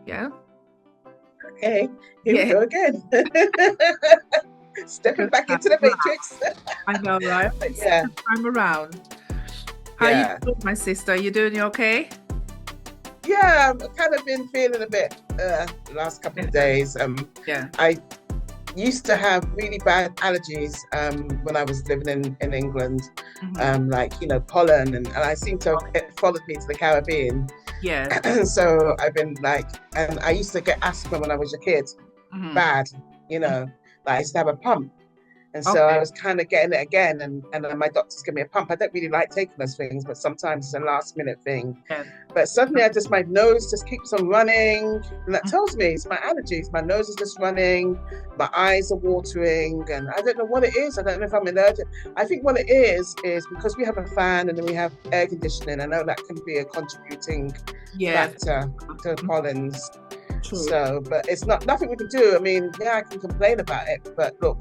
Yeah. Okay, here we Yeah. go again. Stepping back into the matrix. I know, right? But yeah, Second time around. How you yeah, doing, my sister? You doing okay? yeah. I've kind of been feeling a bit the last couple Yeah. of days. Yeah. I used to have really bad allergies when I was living in England, Hmm. like pollen, and I seem to have Okay. it followed me to the Caribbean. Yeah. So I've been like, and I used to get asthma when I was a kid, Hmm. bad, you know, like I used to have a pump. And so I Okay. was kind of getting it again, and then my doctors give me a pump. I don't really like taking those things, but sometimes it's a last minute thing. Yeah. But suddenly, my nose just keeps on running, and that tells me it's my allergies. My nose is just running, my eyes are watering, and I don't know what it is. I don't know if I'm allergic. I think what it is because we have a fan and then we have air conditioning. I know that can be a contributing Yeah. factor to Mhm. pollens. True. So, but it's not nothing we can do. I mean, yeah, I can complain about it, but look,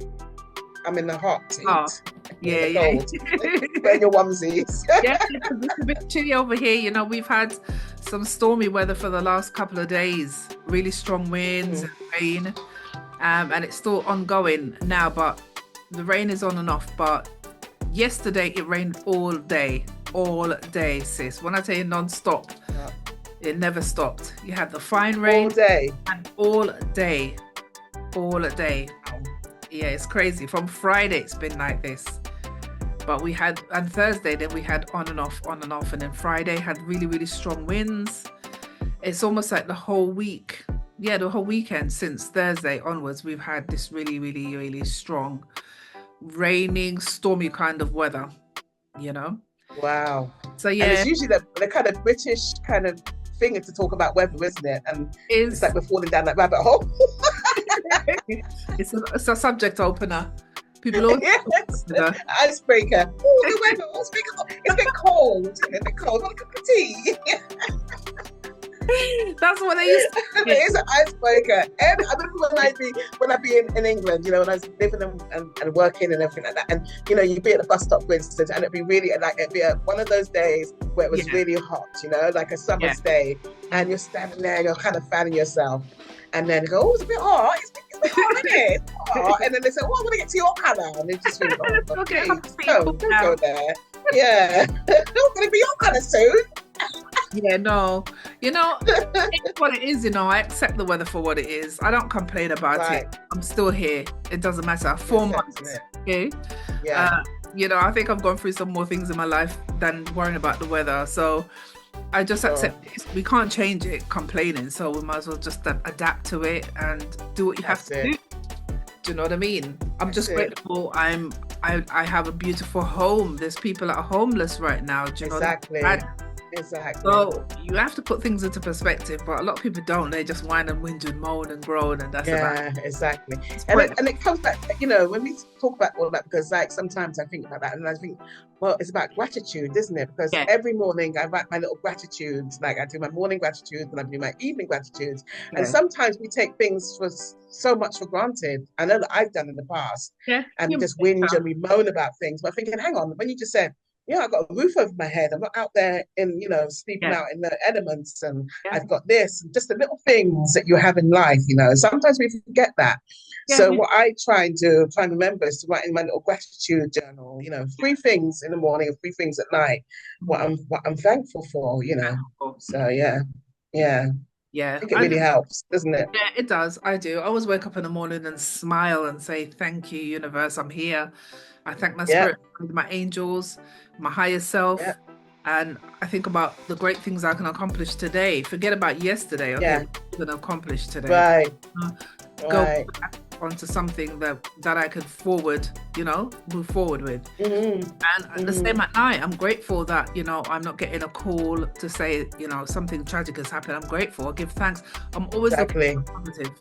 I'm in the hot Oh, heat, you're in yeah, the yeah. cold. Wear your onesies. Yeah, it's a bit chilly over here. We've had some stormy weather for the last couple of days, really strong winds and Mhm. rain. And it's still ongoing now, but the rain is on and off. But yesterday it rained all day, sis. When I tell you non-stop, Yeah. it never stopped. You had the fine All rain day. and all day. Wow. Yeah, it's crazy. From Friday, it's been like this. But we had, and Thursday, then we had on and off. And then Friday had really, really strong winds. It's almost like the whole week. Yeah, the whole weekend since Thursday onwards, we've had this really, really, really strong, raining, stormy kind of weather, you know? Wow. So, And yeah, it's usually the kind of British kind of thing to talk about weather, isn't it? And it's is like we're falling down that rabbit hole. it's a subject opener. People always Yes. consider. Icebreaker. Oh, the weather. Oh, it's a bit cold. It's a bit cold. Want a cup of tea? That's what they used to It say. is an icebreaker. And I remember when I'd be in England, when I was living and working and everything like that. And you'd be at the bus stop, for instance, and it'd be really like one of those days where it was Yeah, really hot, like a yeah. summer's day, and Mhm. you're standing there, you're kind of fanning yourself. And then you go, oh, it's a bit hot. It's a bit hot, isn't it? It's hot. And then they say, oh, I want to get to your colour. And you just think, oh, God, Okay, please, have to see you no, cool don't go down. there. Yeah. It's going to be your colour soon. Yeah, no. It's what it is. I accept the weather for what it is. I don't complain about it. Right. I'm still here. It doesn't matter. You're Four accepting months. it. Okay. Yeah. Uh, I think I've gone through some more things in my life than worrying about the weather. So I just Sure. accept it. We can't change it complaining. So we might as well just adapt to it and do what you have That's to do. it. Do you know what I mean? I'm That's just it. grateful I have a beautiful home. There's people that are homeless right now. Do you know what I Exactly. mean? Exactly. So you have to put things into perspective, but a lot of people don't. They just whine and whinge and moan and groan, and that's about Yeah, exactly. it. It's And it comes back, when we talk about all that, because like sometimes I think about that and I think, well, it's about gratitude, isn't it? Because yeah, every morning I write my little gratitudes, like I do my morning gratitudes and I do my evening gratitudes. And yeah, sometimes we take things for so much for granted. I know that I've done in the past, yeah. and we Human just whinge nature. and we moan about things. But thinking, hang on, when you just said, I got a roof over my head. I'm not out there sleeping Yeah, out in the elements, and yeah, I've got this, and just the little things that you have in life. Sometimes we forget that. yeah, So what I try and remember is to write in my little gratitude journal. Three things in the morning and three things at night. What mhm. I'm thankful for. Thankful. So yeah, yeah. I Yeah, think it really helps, doesn't it? yeah, it does. I do. I always wake up in the morning and smile and say, "Thank you, universe. I'm here." I thank my Yeah, spirit, my angels, my higher yeah, self, and I think about the great things I can accomplish today. Forget about yesterday. Okay, yeah. what I'm going to accomplish today. Right, Uh, Go right. back onto something that I could move forward with. And the same Mm, at night. I'm grateful that, I'm not getting a call to say, something tragic has happened. I'm grateful. I give thanks. I'm always looking exactly. on the positive.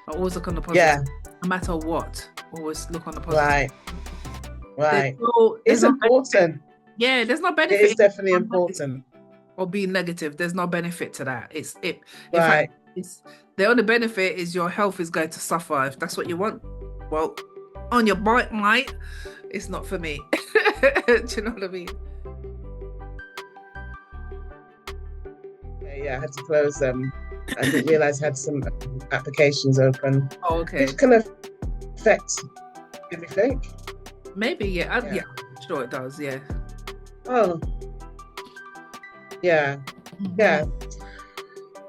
I always look on the positive, Yeah, no matter what. Always look on the positive. right, There's right. no, there's It's no benefit. important. Yeah, there's no It benefit is in definitely being negative important. or being negative. There's no benefit to that. In fact, Right. it's the only benefit is your health is going to suffer if that's what you want. Well, on your bike, mate, it's not for me. Do you know what I mean? Yeah, yeah, I had to close I didn't realize I had some applications open, Oh, okay. which can affect everything. Maybe, yeah. Yeah. Yeah, I'm sure it does, yeah. Oh, yeah, Mhm. yeah.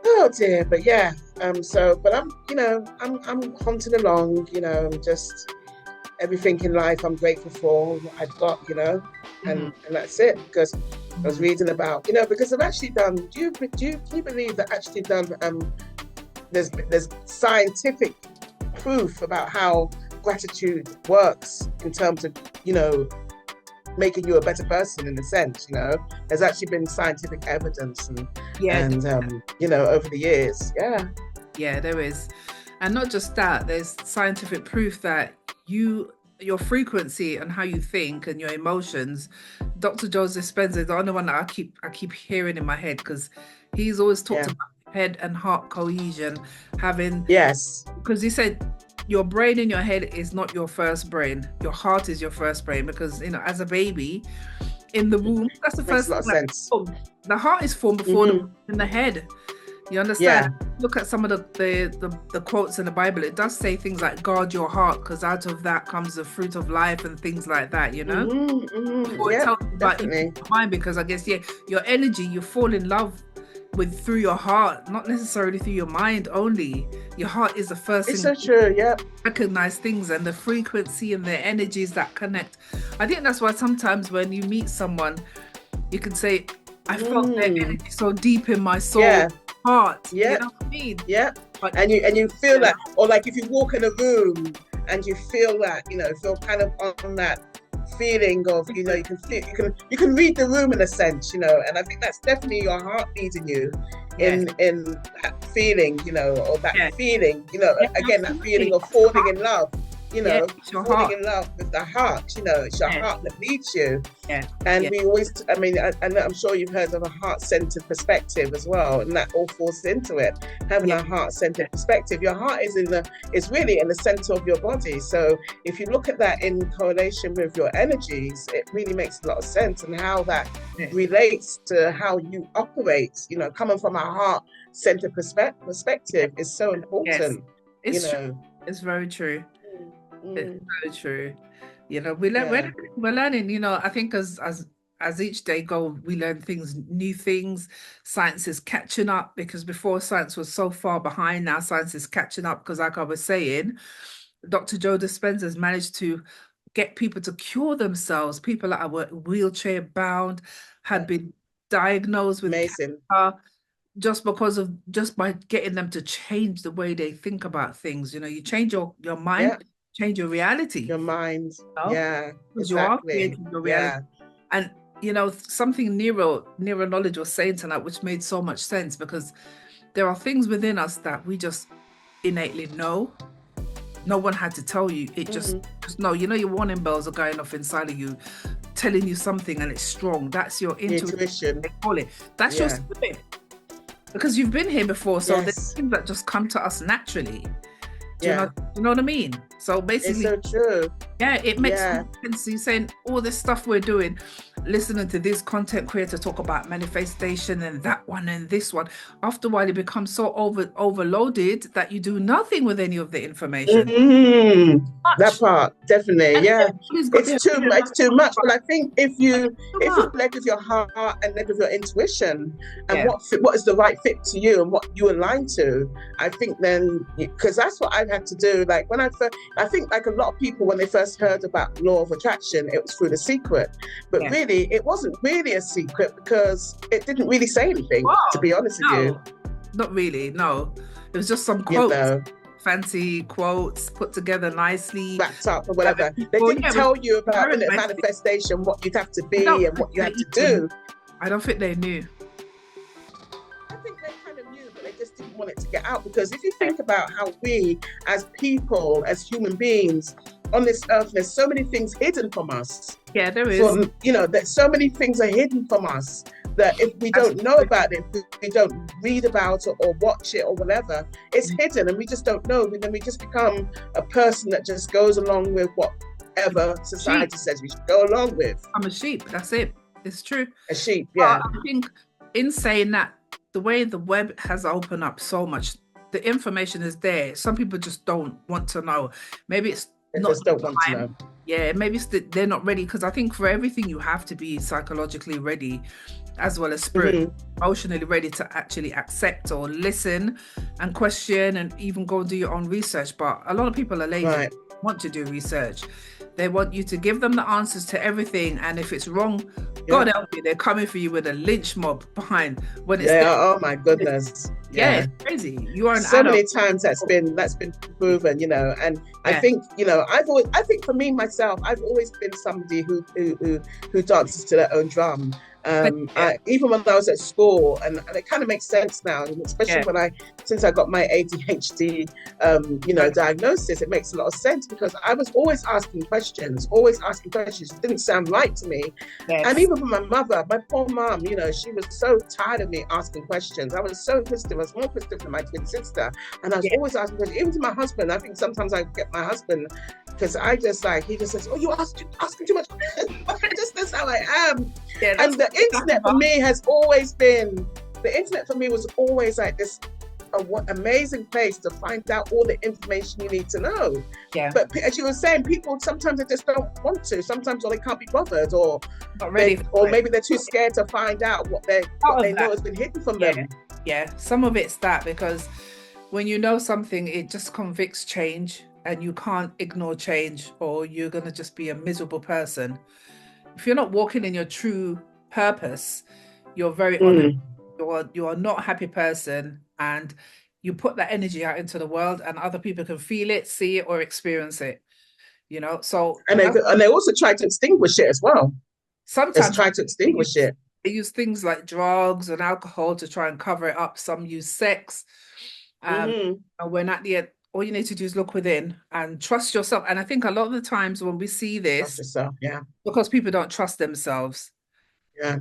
Oh dear, but yeah. But I'm hunting along. Just everything in life I'm grateful for what I've got. Mhm. And that's it. Because I was Mhm. reading about, because I've actually done. Can you believe that actually done? There's scientific proof about how gratitude works in terms of you know making you a better person in a sense. There's actually been scientific evidence Yeah, and over the years. Yeah. yeah, there is. And not just that, there's scientific proof that your frequency and how you think and your emotions. Dr. Joseph Spencer is the only one that I keep hearing in my head, because he's always talked Yeah. about head and heart cohesion, having, Yes. because he said your brain in your head is not your first brain. Your heart is your first brain, because as a baby in the womb, that's the Makes first a lot thing of that sense. the heart is formed before the in the head. You understand? Yeah. Look at some of the quotes in the Bible. It does say things like guard your heart, because out of that comes the fruit of life and things like that, Or it Yeah, tells you about definitely. your mind, because I guess, yeah, your energy, you fall in love with through your heart, not necessarily through your mind only. Your heart is the first It's thing so true. Yeah. recognize things, and the frequency and the energies that connect. I think that's why sometimes when you meet someone, you can say, I felt their energy so deep in my soul, Yeah. heart. Yeah. You know what I mean? Yeah. But And you feel that, or like if you walk in a room and you feel that, feel kind of on that feeling of, you can feel, you can read the room in a sense, and I think that's definitely your heart leading you yes, in that feeling, or that yeah, feeling, yeah, again, that feeling absolutely. of falling in love, Yeah, it's your falling heart. in love with the heart, it's your Yeah, heart that leads you. yeah, And yeah, we always, I mean, I'm sure you've heard of a heart-centered perspective as well, and that all falls into it. Having yeah, a heart-centered perspective, your heart is really in the center of your body. So if you look at that in correlation with your energies, it really makes a lot of sense, and how that yeah. relates to how you operate. Coming from a heart-centered perspective is so Yes, important. You it's true. know. It's very true. It's Mm, very true. We learn, yeah. we're learning, I think as each day go, we learn new things. Science is catching up, because before science was so far behind. Now science is catching up, because like I was saying, Dr. Joe Dispenza has managed to get people to cure themselves. People that were wheelchair bound, had been diagnosed with Amazing. cancer, just by getting them to change the way they think about things. You change your Yeah. mind, change your reality, Your mind. know, Yeah. because you are Exactly. creating your reality. Yeah. And something neuro knowledge was saying tonight, which made so much sense, because there are things within us that we just innately know. No one had to tell you. It just know. Your warning bells are going off inside of you, telling you something, and it's strong. That's your intuition. Intuition. They call it. That's your Yeah. spirit, because you've been here before. So there's Yes. things that just come to us naturally. Do Yeah. you know what I mean? So It's basically, so true. yeah, it makes Yeah. sense. You're saying all this stuff we're doing, listening to this content creator talk about manifestation and that one and this one. After a while, it becomes so overloaded that you do nothing with any of the information. That Much. part, definitely. And Yeah. everybody's got their opinion. It's too much. But I think if you Too if you much. led with your heart and led with your intuition, and Yeah. what is the right fit to you and what you align to, I think then, because that's what I've had to do. Like when I think like a lot of people, when they first heard about law of attraction, it was through The Secret. But Yeah. really, it wasn't really a secret, because it didn't really say anything, Wow. to be honest with you. Not really, no. It was just some You quotes, know, fancy quotes put together nicely. wrapped up or whatever. They didn't tell you about manifestation, what you'd have to be and what you have to do. I don't think they knew. I think they kind of knew, but they just didn't want it to get out. Because if you think about how we, as people, as human beings on this earth, there's so many things hidden from us. Yeah, there is. That so many things are hidden from us, that if we don't know about it, if we don't read about it or watch it or whatever, it's hidden and we just don't know. And then we just become a person that just goes along with whatever society says we should go along with. I'm a sheep. That's it. It's true. A sheep, yeah. I think in saying that, the way the web has opened up so much, the information is there. Some people just don't want to know. Maybe it's They not just the don't want to time. know. Yeah, maybe it's they're not ready, because I think for everything you have to be psychologically ready, as well as spiritually, emotionally ready to actually accept or listen and question and even go and do your own research. But a lot of people are lazy, Right. want to do research. They want you to give them the answers to everything, and if it's wrong, Yeah. God help you, they're coming for you with a lynch mob behind when it's Yeah. Oh my goodness. yeah, Yeah. it's crazy. You are an So adult. many times that's been proven, you know, and I Yeah, think, you know, I think for me myself, I've always been somebody who dances to their own drum. yeah, Even when I was at school, and it kind of makes sense now, especially yeah. since I got my ADHD, you know, diagnosis, it makes a lot of sense because I was always asking questions, It didn't sound right to me. And Yes. even for my mother, my poor mom, you know, she was so tired of me asking questions. I was so inquisitive. I was more inquisitive than my twin sister. And I was Yeah. always asking questions. Even to my husband, I think sometimes I get my husband, because he just says, oh, you're asking too much questions. That's how I am. Yeah, And that's the internet for me was always like this amazing place to find out all the information you need to know. yeah, But as you were saying, people sometimes they just don't want to. Sometimes or they can't be bothered, not ready for it. maybe they're too scared to find out what Part they of know that. has been hidden from Yeah, them. yeah. Some of it's that, because when you know something, it just convicts change, and you can't ignore change, or you're gonna just be a miserable person. If you're not walking in your true purpose, you're very honest. Mm. You are not a happy person, and you put that energy out into the world, and other people can feel it, see it, or experience it. So And they also try to extinguish it as well. They sometimes try to they use, extinguish it. they use things like drugs and alcohol to try and cover it up. Some use sex. Mm-hmm. And when at the end, all you need to do is look within and trust yourself. And I think a lot of the times when we see Trust this, yourself. Yeah. because people don't trust themselves, Yeah.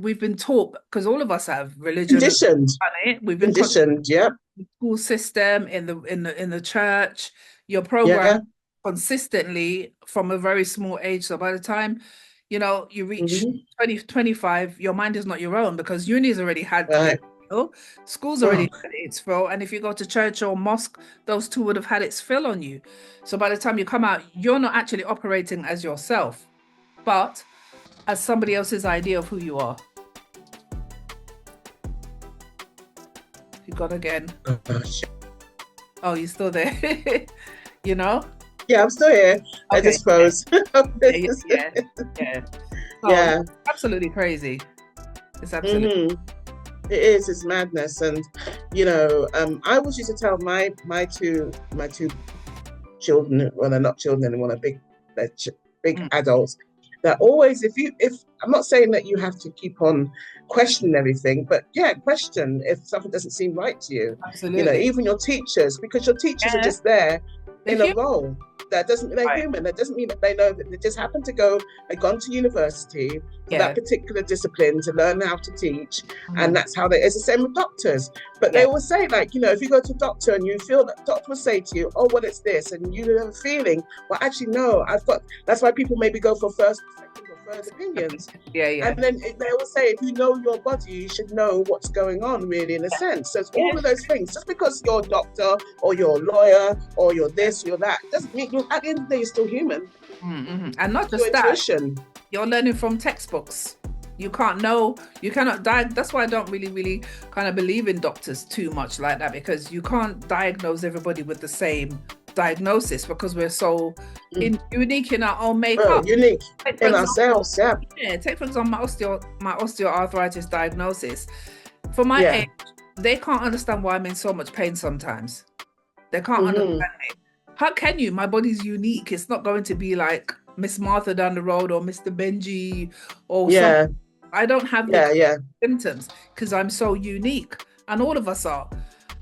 we've been taught, because all of us have religion and Conditioned. it. We've been taught Conditioned. Yeah. in the school system, in the church, your program Yeah. consistently from a very small age. So by the time you reach Mm-hmm. 20, 25, your mind is not your own, because uni's already had Right. its fill, school's Oh, already had its fill, and if you go to church or mosque, those two would have had its fill on you. So by the time you come out, you're not actually operating as yourself, but as somebody else's idea of who you are. You got again. gosh. Oh, you still there? you know? Yeah, I'm still here. I Okay. just froze. Yeah, yeah, yeah. So Yeah. it's absolutely crazy. It's absolutely Mm-hmm. It is. It's madness, and I always used to tell my two children, well, they're not children anymore, they're big mm, adults. That always, if I'm not saying that you have to keep on questioning everything, but yeah, question if something doesn't seem right to you. absolutely. Even your teachers, because your teachers are Yeah, just there they're in a human. role. They're Right. human. That doesn't mean that they know that they just happen to go and gone to university for that Yeah. particular discipline to learn how to teach. And Mhm. that's how it's the same with doctors. But they Yeah. always say, like, if you go to a doctor and you feel that doctor will say to you, oh, well, it's this, and you have a feeling, well, actually, no, that's why people maybe go for first, second, or third opinions. Yeah. Yeah. And then they always say, if you know your body, you should know what's going on, really, in a sense. So it's all of those things. Just because you're a doctor or you're a lawyer or you're this, you're that, doesn't mean at the end of the day, you're still human. Mm-hmm. And not Your just that, intuition. you're learning from textbooks. You cannot diagnose. That's why I don't really kind of believe in doctors too much like that, because you can't diagnose everybody with the same diagnosis, because we're so unique in our own makeup. Unique in ourselves, yeah. Yeah, take for example my osteoarthritis diagnosis. For my Yeah. age, they can't understand why I'm in so much pain sometimes. They can't Mhm. understand it. How can you? My body's unique. It's not going to be like Miss Martha down the road or Mr. Benji or Yeah. something. I don't have Yeah, yeah. symptoms because I'm so unique, and all of us are.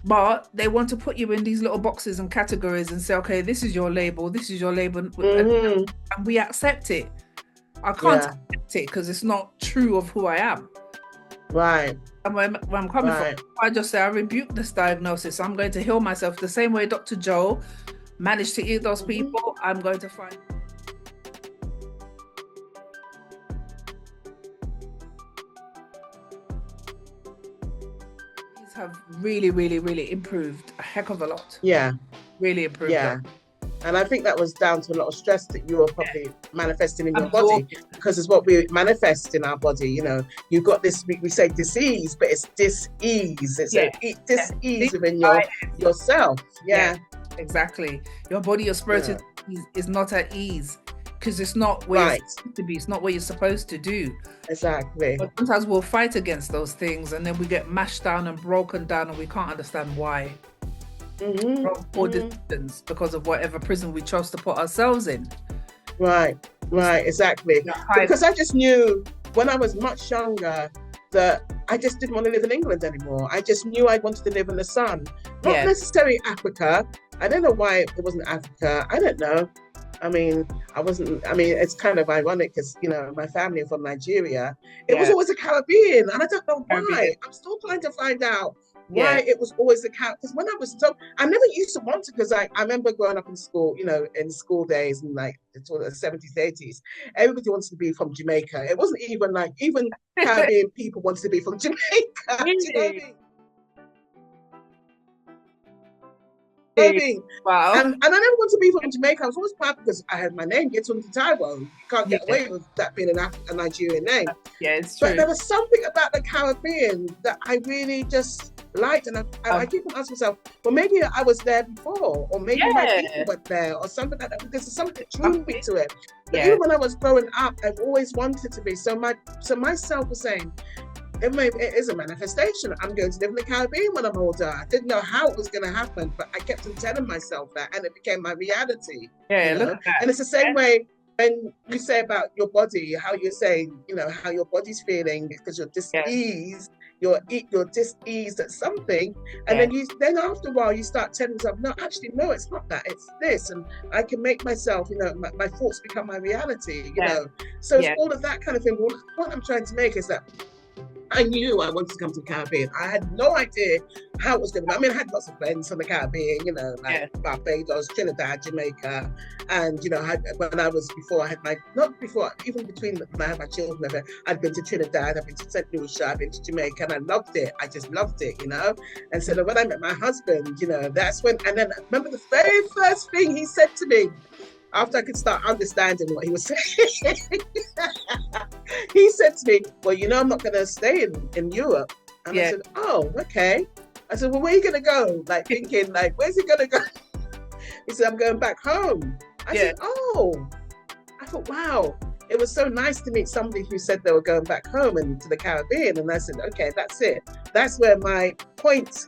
But they want to put you in these little boxes and categories and say, okay, this is your label, this is your label, Mhm. and we accept it. I can't Yeah. accept it because it's not true of who I am. Right. And where I'm coming Right. from, I just say I rebuke this diagnosis. I'm going to heal myself the same way Dr. Joe managed to heal those people. I'm going to find have really, really, really improved a heck of a lot. Yeah, Really improved a lot. yeah. And I think that was down to a lot of stress that you were Yeah. probably manifesting in your body, Absorbed. because it's what we manifest in our body. You know, you got this, we say disease, but it's dis-ease. It's a Yeah. Yeah. dis-ease Deep within inside. yourself. Yeah, Yeah, exactly. Your body, your spirit yeah. is not at ease because it's not where you're Right, supposed to be. It's not what you're supposed to do. exactly. But sometimes we'll fight against those things and then we get mashed down and broken down and we can't understand why. Hmm. Or Hmm. decisions because of whatever prison we chose to put ourselves in. Right, right, exactly. Because I just knew when I was much younger that I just didn't want to live in England anymore. I just knew I wanted to live in the sun, not Yeah, necessarily Africa. I don't know why it wasn't Africa. I don't know. I mean, I wasn't, I mean, it's kind of ironic because, you know, my family are from Nigeria. It was yeah, always the Caribbean, and I don't know Caribbean. why. I'm still trying to find out Yeah, why it was always the Caribbean. Because when I was so, I never used to want to, because I remember growing up in school, you know, in school days and like the 70s, 80s, everybody wanted to be from Jamaica. It wasn't even like, even Caribbean people wanted to be from Jamaica. Do you know what I really. mean? Clothing. Wow. And I never wanted to be from Jamaica. I was always proud because I had my name, Ghetto Taiwo. You can't Yeah, get away with that being a Nigerian name. yeah, it's But true. there was something about the Caribbean that I really just liked. And I keep on asking myself, well, maybe I was there before, or maybe my people Yeah. were there, or something like that, because there's something that drew me to it. But Yeah, even when I was growing up, I've always wanted to be. So myself was saying, it is a manifestation. I'm going to live in the Caribbean when I'm older. I didn't know how it was going to happen, but I kept on telling myself that, and it became my reality. yeah, You look know, at that. and it's the same way when you say about your body, how you're saying, you know, how your body's feeling because you're Yeah, dis-eased, you're dis-eased at something, and yeah, then after a while you start telling yourself, no, actually, no, it's not that, it's this, and I can make myself, you know, my thoughts become my reality. You yeah, know, so it's yeah, all of that kind of thing. Well, what I'm trying to make is that I knew I wanted to come to the Caribbean. I had no idea how it was going to be. I mean, I had lots of friends from the Caribbean, you know, like yeah, Barbados, Trinidad, Jamaica. And, you know, when I was, before I had my, not before, even between when I had my children, I'd been to Trinidad, I've been to St. Lucia, I've been to Jamaica, and I loved it. I just loved it, you know. And so when I met my husband, you know, that's when, and then I remember the very first thing he said to me, after I could start understanding what he was saying, he said to me, well, you know, I'm not going to stay in Europe. And I yeah, said, oh, okay. I said, well, where are you going to go? Like thinking, like, where's he going to go? He said, I'm going back home. I yeah, said, oh, I thought, wow, it was so nice to meet somebody who said they were going back home and to the Caribbean. And I said, okay, that's it. That's where my point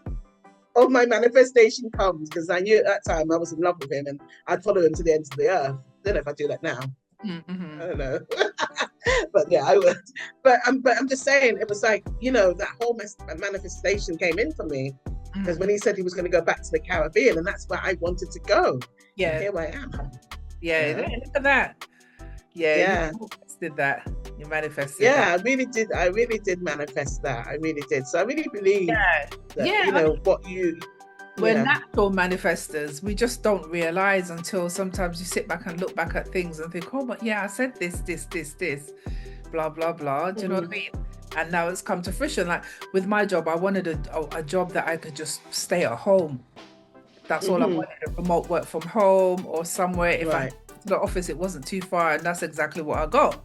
of my manifestation comes, because I knew at that time I was in love with him and I'd follow him to the ends of the earth. I don't know if I do that now. mm-hmm. I don't know. But yeah, I would. But I'm just saying, it was like, you know, that whole manifestation came in for me because when he said he was going to go back to the Caribbean, and that's where I wanted to go. And Yeah, here I am. yeah, You know? look at that. Yeah, you Yeah. manifested that. You manifested that. Yeah, I really did. I really did manifest that. I really did. So I really believe Yeah, that, you yeah. know, what you, We're yeah. natural manifestors. We just don't realize until sometimes you sit back and look back at things and think, oh, but yeah, I said this, blah, blah, blah. Do you know what I mean? And now it's come to fruition. Like with my job, I wanted a job that I could just stay at home. That's all I Mm-hmm. wanted, a remote work from home or somewhere. If I Right. went to the office, it wasn't too far. And that's exactly what I got.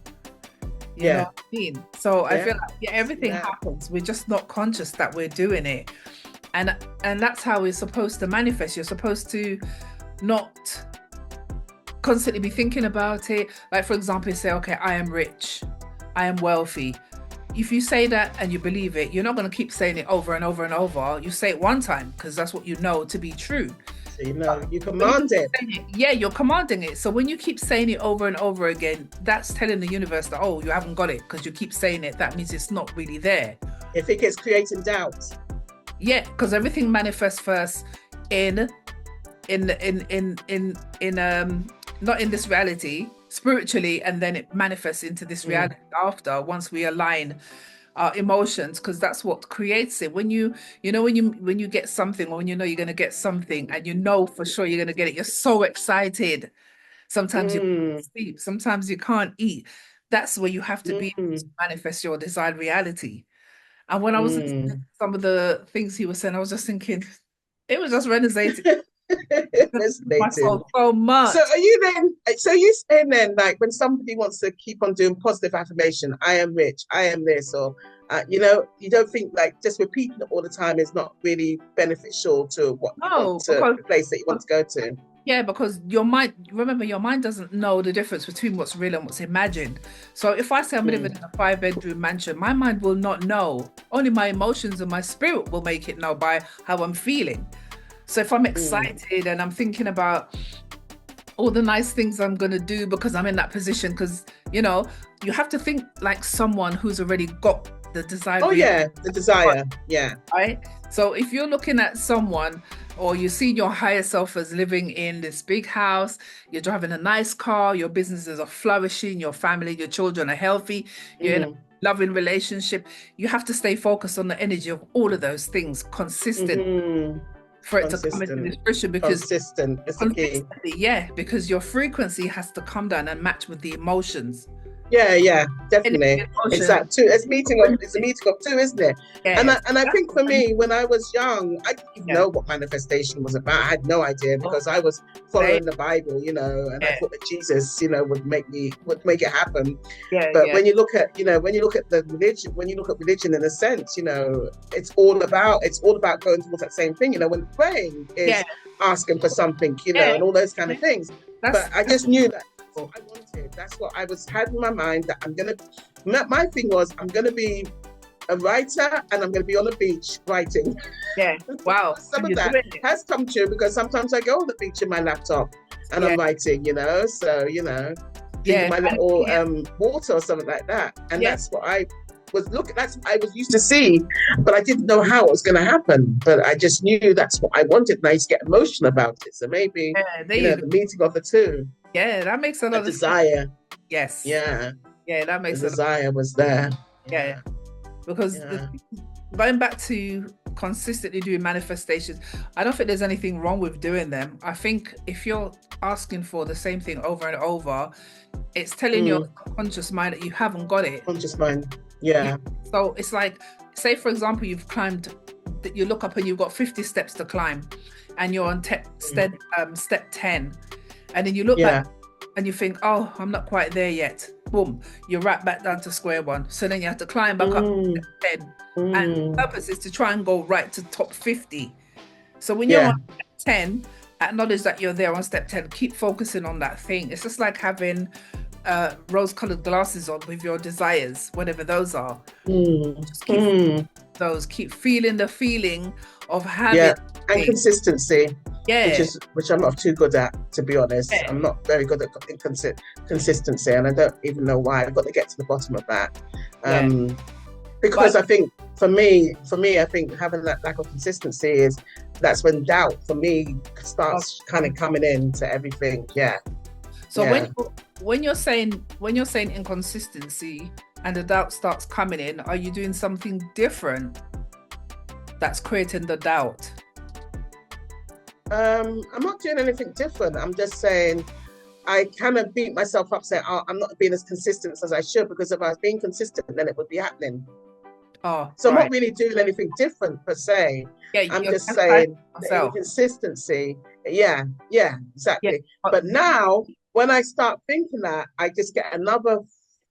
You know Yeah. what I mean? So I feel Yeah. like everything Yeah. happens. We're just not conscious that we're doing it. And that's how we're supposed to manifest. You're supposed to not constantly be thinking about it. Like, for example, you say, okay, I am rich, I am wealthy. If you say that and you believe it, you're not going to keep saying it over and over and over. You say it one time because that's what you know to be true. So, you know, you When you command keep it. saying it, yeah, you're commanding it. So when you keep saying it over and over again, that's telling the universe that, oh, you haven't got it because you keep saying it. That means it's not really there. If it gets creating doubt. Yeah, because everything manifests first in not in this reality, spiritually, and then it manifests into this reality after, once we align our emotions, because that's what creates it. When you get something, or when you know you're going to get something and you know for sure you're going to get it, you're so excited. Sometimes you can't Mm, sleep, sometimes you can't eat. That's where you have to be to mm, manifest your desired reality. And when I was listening to Mm. some of the things he was saying, I was just thinking, it was just resonating with my Fascinating. soul so So much. are you then, so you saying then, like when somebody wants to keep on doing positive affirmation, I am rich, I am this, or, you don't think like just repeating it all the time is not really beneficial to what you want No, to, because the place that you want to go to? yeah, because your mind, remember, your mind doesn't know the difference between what's real and what's imagined. So if I say I'm living Mm, in a 5 bedroom mansion, my mind will not know. Only my emotions and my spirit will make it know by how I'm feeling. So if I'm mm, excited and I'm thinking about all the nice things I'm going to do because I'm in that position, because, you have to think like someone who's already got the desired oh reality, yeah, the desire. Yeah. right? So if you're looking at someone or you see your higher self as living in this big house, you're driving a nice car, your businesses are flourishing, your family, your children are healthy, you're in a Mm, loving relationship, you have to stay focused on the energy of all of those things consistent mm-hmm. for it to come into Consistent. this fruition, because Consistent is the key. consistently, yeah, because your frequency has to come down and match with the emotions. Yeah, yeah, Any definitely. It's emotion, that two. It's a meeting of two, isn't it? yes, And I that's think for me, when I was young, I didn't even yeah, know what manifestation was about. I had no idea because I was they, following the Bible, and I yeah, thought that Jesus, would make it happen. yeah, But yeah, when you look at the religion, when you look at religion in a sense, it's all about going towards that same thing. When praying yeah, is asking for something, yeah, and all those kind of things. that's But I just knew that that's what I wanted. That's what I had in my mind, that I'm gonna. My thing was I'm gonna be a writer and I'm gonna be on the beach writing. yeah, wow, Some and of you're that doing it, has come true because sometimes I go on the beach in my laptop and I'm yeah, writing. So drinking yeah, my and little yeah, water or something like that. And yeah, that's what I was looking. That's what I was used to see, but I didn't know how it was going to happen. But I just knew that's what I wanted, and I used to get emotional about it. So maybe yeah, there you go, the meeting of the two, yeah, that makes a a lot of sense, desire. yes, Yeah, yeah, that the makes a lot, desire was there. yeah, Yeah, because yeah. going back to consistently doing manifestations, I don't think there's anything wrong with doing them. I think if you're asking for the same thing over and over, it's telling your Mm, subconscious mind that you haven't got it. conscious mind. Yeah. Yeah. So it's like, say for example, you've climbed, that you look up and you've got 50 steps to climb, and you're on Mm, step 10, and then you look back yeah. and you think, oh, I'm not quite there yet. Boom, you're right back down to square one. So then you have to climb back up to Mm, step 10. And the mm, purpose is to try and go right to top 50. So when you're on yeah. step 10, acknowledge that you're there on step 10. Keep focusing on that thing. It's just like having rose-colored glasses on with your desires, whatever those are. Mm, Just keep mm, those, keep feeling the feeling of having yeah. And things. consistency, which Yeah, is which I'm not too good at, to be honest. yeah, I'm not very good at consistency, and I don't even know why. I've got to get to the bottom of that. yeah. Um, because But I think for me, I think having that lack of consistency that's when doubt for me starts kind of coming into everything. Yeah, so yeah. when you're saying inconsistency and the doubt starts coming in, are you doing something different that's creating the doubt? I'm not doing anything different. I'm just saying I kind of beat myself up saying, oh, I'm not being as consistent as I should, because if I was being consistent, then it would be happening. Oh, So I'm not right. really doing anything different per se. Yeah, I'm you're just chastising saying the yourself. inconsistency. Yeah, yeah, Yeah, exactly. but But now, when I start thinking that, I just get another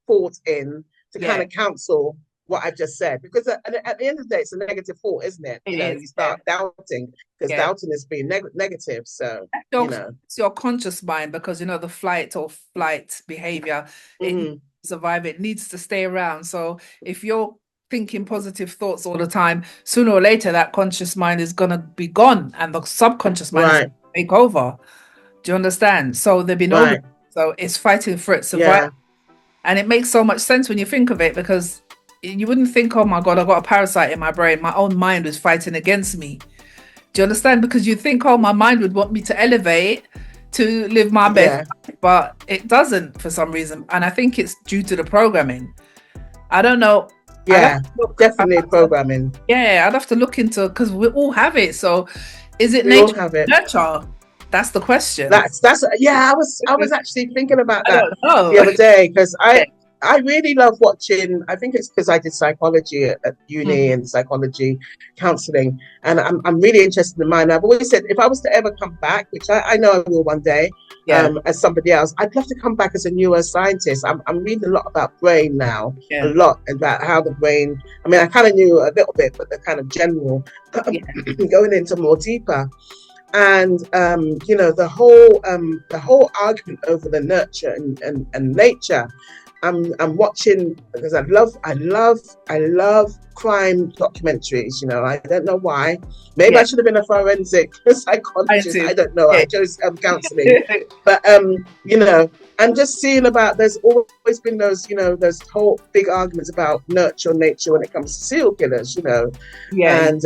thought in to kind yeah, of counsel what I've just said. Because at the end of the day, it's a negative thought, isn't it? it You is. Yeah, start doubting, because yeah. doubting is being negative. So, That's you your, know. it's your conscious mind, because the flight or flight behavior, it needs Mm, to survive, it needs to stay around. So if you're thinking positive thoughts all the time, sooner or later that conscious mind is gonna be gone and the subconscious mind is right, gonna take over. Do you understand? So there've been over, right. so it's fighting for its survival. Yeah, And it makes so much sense when you think of it, because you wouldn't think, oh my God, I got a parasite in my brain. My own mind was fighting against me. Do you understand? Because you think, oh, my mind would want me to elevate, to live my best yeah, life, but it doesn't for some reason. And I think it's due to the programming. I don't know. I'd have yeah. to look. Definitely programming. Yeah, I'd have to look into, because we all have it. So is it We all nature have it. nurture? That's the question. That's yeah. I was actually thinking about I that don't know. the other day, because I Yeah. I really love watching. I think it's because I did psychology at uni Mhm. and psychology counseling, and I'm really interested in mine. I've always said if I was to ever come back, which I know I will one day, Yeah, as somebody else, I'd love to come back as a neuroscientist. I'm reading a lot about brain now, a yeah, lot about how the brain. I mean, I kind of knew a little bit, but the kind of general, yeah, going into more deeper. And the whole argument over the nurture and nature. I'm watching because I love crime documentaries. I don't know why. Maybe yeah. I should have been a forensic psychologist. I Scientist. don't know. Yeah. I chose counseling, but I'm just seeing about. There's always been those whole big arguments about nurture nature when it comes to serial killers. Yeah, And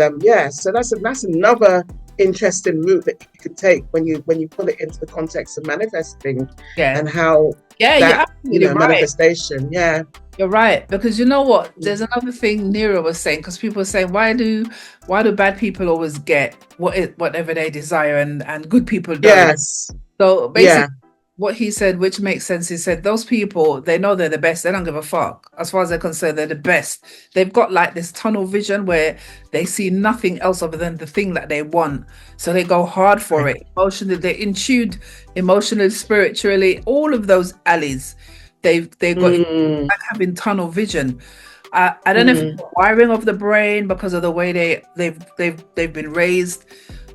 so that's another interesting route that you could take when you pull it into the context of manifesting yeah, and how yeah. You're that absolutely right. manifestation. Yeah. You're right, because you know what? There's another thing Nero was saying, because people are saying, why do bad people always get whatever they desire and good people don't? Yes. So Yeah. basically, what he said, which makes sense, he said those people, they know they're the best. They don't give a fuck. As far as they're concerned, they're the best. They've got like this tunnel vision where they see nothing else other than the thing that they want. So they go hard for it. Emotionally, they're in tuned emotionally, spiritually, all of those alleys. They've got Mm, like having tunnel vision. I don't know if it's mm. the wiring of the brain because of the way they've been raised.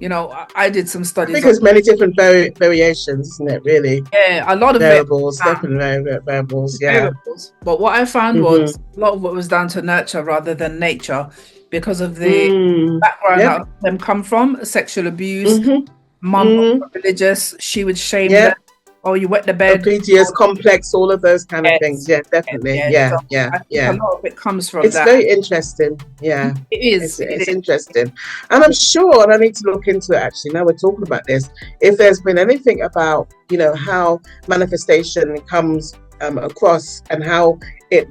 I did some I think studies on, there's many different variations, isn't it? Really, yeah, a lot of it variables, definitely variables. Yeah. variables. But what I found Hmm. was a lot of it was down to nurture rather than nature because of the Mm. background Yep. that them come from, sexual abuse, Hmm. mum Mm. religious, she would shame them. Yep. Oh, you wet the bed. Obedience Oh, complex, all of those kind of things. yes, Yeah, yes, definitely. yes. Yeah, So yeah, I think a yeah. lot of it comes from It's that. very interesting. Yeah, It is. it's It interesting. And I'm sure, and I need to look into it actually, now we're talking about this, if there's been anything about, how manifestation comes across and how it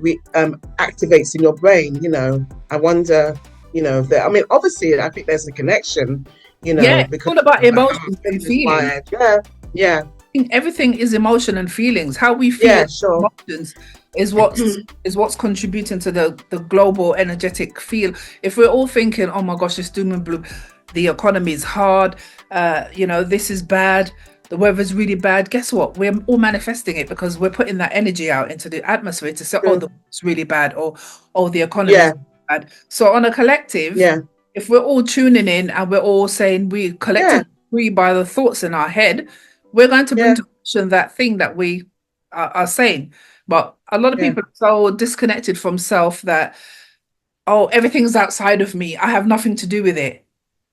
activates in your brain, I wonder, that, I mean, obviously, I think there's a connection, Yeah, it's because all about of how emotions brain and is feelings. wired. Yeah, yeah, I think everything is emotion and feelings. How we feel yeah, sure. emotions is what's contributing to the global energetic feel. If we're all thinking, oh my gosh, it's doom and gloom, the economy is hard, this is bad, the weather's really bad. Guess what? We're all manifesting it because we're putting that energy out into the atmosphere to say, oh, the True. weather's really bad, or oh, the economy's Yeah, bad. So on a collective, yeah, if we're all tuning in and we're all saying we yeah, collectively agree by the thoughts in our head, we're going to bring yeah, to fruition that thing that we are saying. But a lot of yeah, people are so disconnected from self that, oh, everything's outside of me. I have nothing to do with it.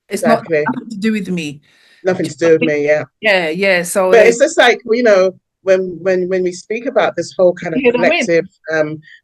It's not exactly. nothing to do with me. Nothing Do you to know do with what I mean? me. Yeah. Yeah, yeah. So But they it's just like, when we speak about this whole kind of hear the win. collective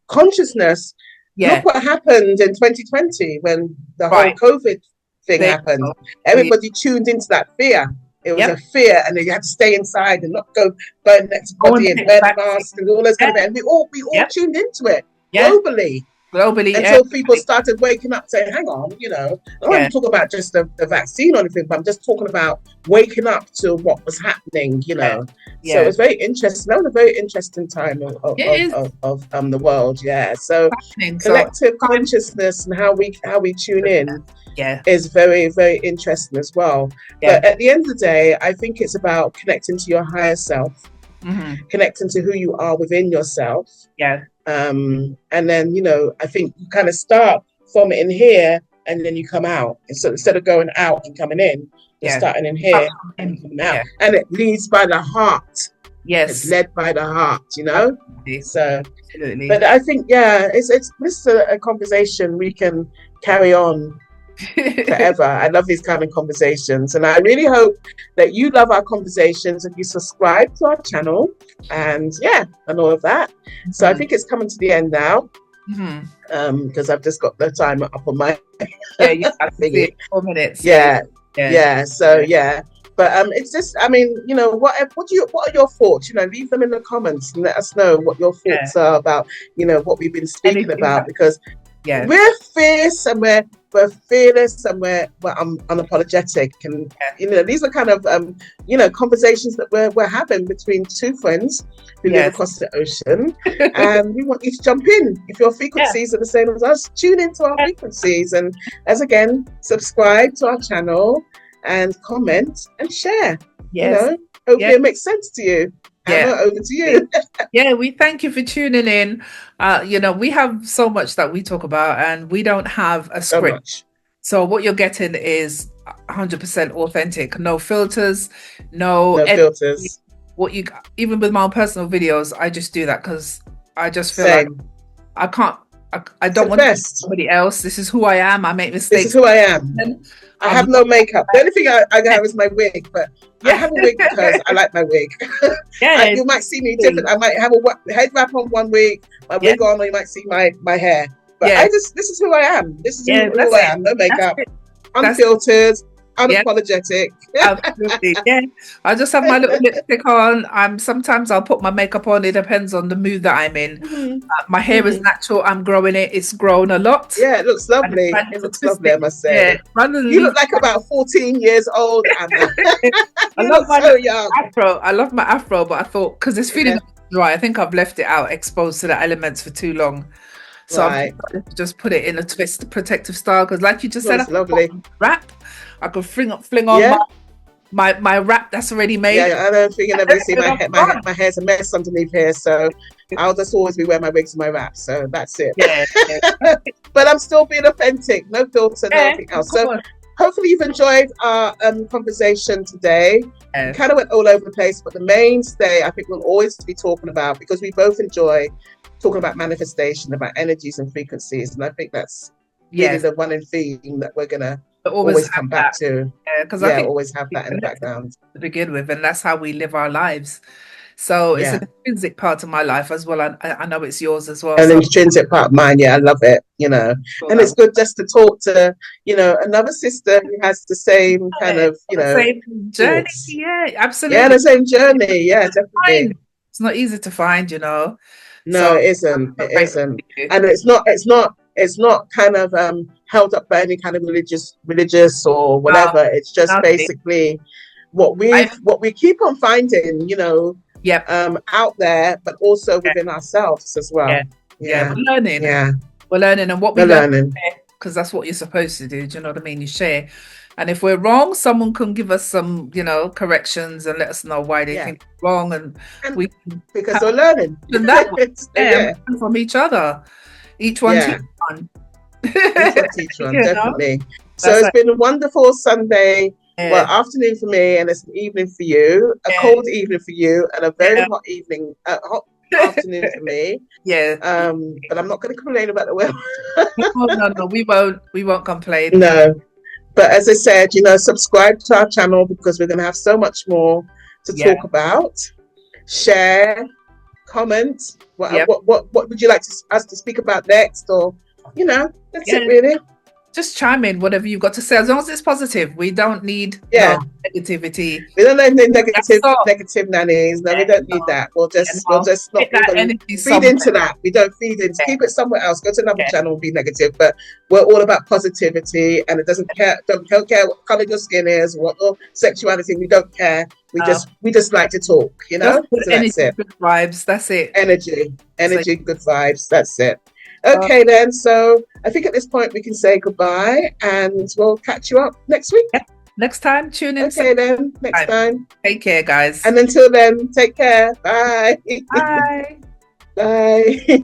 consciousness, look Yeah, what happened in 2020 when the whole right. COVID thing There you happened. go. Oh, yeah. Everybody tuned into that fear. It was a Yep. fear, and you had to stay inside and not go burn next Go and body and take the wear the vaccine. mask and all those kind Yeah, of things. And we all yep, tuned into it yeah. globally Globally, until people everybody. started waking up saying, hang on, I don't Yeah, want to talk about just the vaccine or anything, but I'm just talking about waking up to what was yeah, So yeah. it's very interesting. That was a very interesting time It is of the world. Yeah. So happening. So collective time, consciousness and how we tune in yeah, is very, very interesting as well. yeah. But at the end of the day, I think it's about connecting to your higher self, Hmm. connecting to who you are within yourself, Yeah, and then, I think you kind of start from in here and then you come out. And so instead of going out and coming in, you're yeah. starting in Up here and and coming out. yeah, And it leads by the heart. It's yes, led by the heart. absolutely, So, absolutely. but I think, yeah, it's this is a conversation we can carry on forever. I love these kind of conversations, and I really hope that you love our conversations and you subscribe to our channel and all of that. So I Mhm, think it's coming to the end now, mhm. because I've just got the timer up on my Yeah, you have to see thingy. it. 4 minutes. Yeah, Yeah, yeah, yeah. So yeah. but it's just, I mean, what are your thoughts? Leave them in the comments and let us know what your Yeah. thoughts are about what we've been speaking Anything about, that, because yeah, we're fierce and we're fearless and we're unapologetic. And these are kind of conversations that we're having between two friends who live across the ocean. And we want you to jump in. If your frequencies are the same as us, tune into our frequencies. And as again, subscribe to our channel and comment and share. Hopefully it makes sense to you. Emma, over to you. We thank you for tuning in. We have so much that we talk about, and we don't have a script. So what you're getting is 100% authentic, no filters, no filters. Even with my own personal videos, I just do that because I just feel like I can't. I don't want to be somebody else. This is who I am. I make mistakes. This is who I am. I have no makeup. The only thing I have is my wig, but I have a wig because I like my wig. You might see me different. I might have a head wrap on one week, my wig on, or you might see my hair. But this is who I am. This is who I am. No makeup, unfiltered, unapologetic. Absolutely. I just have my little lipstick on. Sometimes I'll put my makeup on. It depends on the mood that I'm in. My hair is natural. I'm growing it. It's grown a lot. It looks lovely. It looks lovely, I must say. You look like about 14 years old, Anna. I love my so young afro. I love my afro, but I thought because it's feeling dry, I think I've left it out exposed to the elements for too long. So I'm just put it in a twist protective style because, like you just said, lovely wrap. I could fling on my wrap that's already made. I don't think you'll never see my hair's a mess underneath here, so I'll just always be wearing my wigs and my wraps. So that's it. But I'm still being authentic, no filter, nothing else. So hopefully you've enjoyed our conversation today. We kind of went all over the place, but the mainstay I think we'll always be talking about, because we both enjoy talking about manifestation, about energies and frequencies, and I think that's really the running theme that we're gonna always come back to. Because I think always have that in the background to begin with, and that's how we live our lives. So it's an intrinsic part of my life as well. I know it's yours as well. An intrinsic part of mine. I love it. And it's good just to talk to another sister who has the same kind of same journey. Thoughts. Absolutely. The same journey. Definitely. It's not easy to find. No, it isn't. It isn't. And it's not kind of held up by any kind of religious or whatever. It's just basically what we keep on finding, out there, but also within ourselves as well. We're learning. We're learning, and what we're learning, because that's what you're supposed to do. Do you know what I mean? You share. And if we're wrong, someone can give us some, corrections and let us know why they think we're wrong, and we because we're learning from each other. Each one teach one. Teach one, definitely. So it's been a wonderful Sunday, afternoon for me, and it's an evening for you, a cold evening for you, and a very hot evening, hot afternoon for me. But I'm not going to complain about the weather. No, we won't complain. No. But as I said, subscribe to our channel, because we're going to have so much more to talk about. Share, comment. What would you like us to speak about next? Or, that's it really. Just chime in, whatever you've got to say, as long as it's positive. We don't need negativity. We don't need negative nannies. No, we don't need that. We'll just not feed into that. We don't feed into. Keep it somewhere else. Go to another channel and be negative. But we're all about positivity, and it doesn't care. Don't care what color your skin is, what or sexuality. We don't care. We just like to talk. So that's it. Good vibes. That's it. Energy, good vibes. That's it. Okay, then. So I think at this point we can say goodbye, and we'll catch you up next week. Next time, tune in. Okay, then. Next time. Take care, guys. And until then, take care. Bye. Bye. Bye.